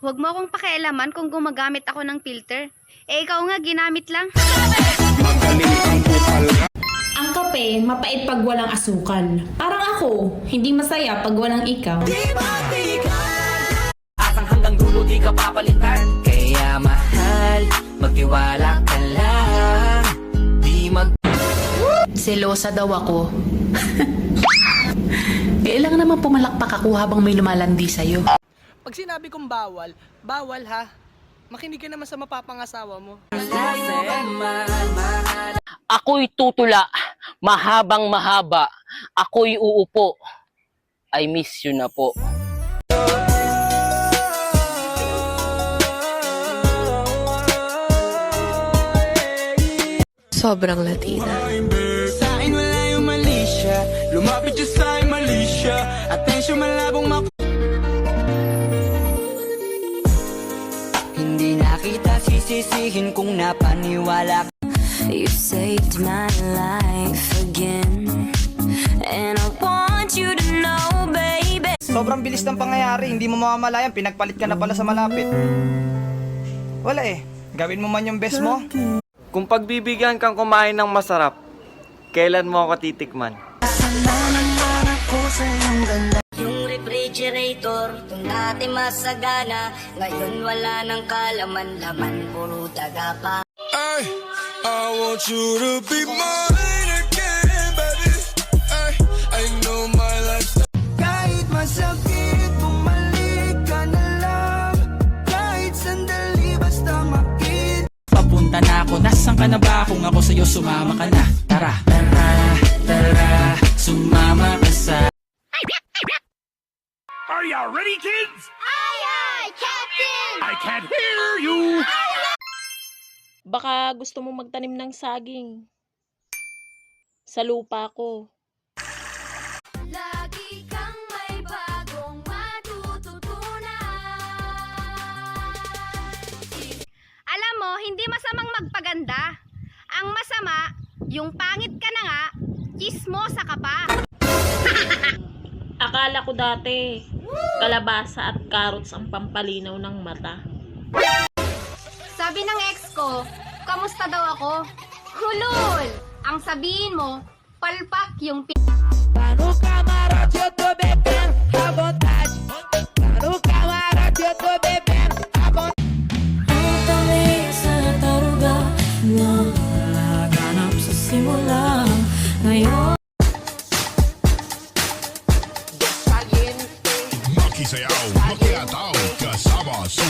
Huwag mo akong pakialaman kung gumagamit ako ng filter. Eh ikaw nga, ginamit lang. Ang kape, mapait pag walang asukal. Parang ako, hindi masaya pag walang ikaw. Asang hanggang dulo di ka papalitan. Kaya mahal, magtiwala ka lang. Di mag... Selosa daw ako. Kailangan naman pumalakpak ako habang may lumalandi sa'yo. Pag sinabi kong bawal, bawal ha. Makinig ka naman sa mapapangasawa mo. Ako'y tutula, mahabang mahaba. Ako'y uupo. I miss you na po. Sobrang Latina. Sa akin wala yung mali siya. Lumapit siya sa akin mali siya. Atensyon malabong Hindi nakita sisisihin kung napaniwala. You saved my life again, and I want you to know, baby. Sobrang bilis ng pangyayari, hindi mo mamamalayan, pinagpalit ka na pala sa malapit. Wala eh, gawin mo man yung best mo. Kung pagbibigyan kang kumain ng masarap, kailan mo ako titikman? Yung refrigerator, kung dati masagana, ngayon wala nang kalaman-laman, puro daga pa. I want you to be mine again, baby. I know my lifestyle. Kahit masakit, bumalik ka na lang. Kahit sandali, basta makita. Papunta na ako, nasan ka na ba? Kung ako sa'yo, sumama ka na. Tara, tara, tara, sumama ka sa... Are you ready, kids? Aye, aye, Captain! I can't hear you! Baka gusto mo magtanim ng saging. Sa lupa ko. Lagi kang may bagong matututunan. Alam mo, hindi masamang magpaganda. Ang masama, yung pangit ka na nga, chismosa ka pa. Akala ko dati, kalabasa at carrots ang pampalinaw ng mata. Sabi ng ex ko, kamusta daw ako? Hulul! Ang sabihin mo, palpak yung Paano camarada, yo tô bebendo à vontade. Paano camarada, eu tô bebendo à vontade. Ang tamis sa taruga na naganap sa simula. Ngayon Makisayaw, makiataw, kasama sa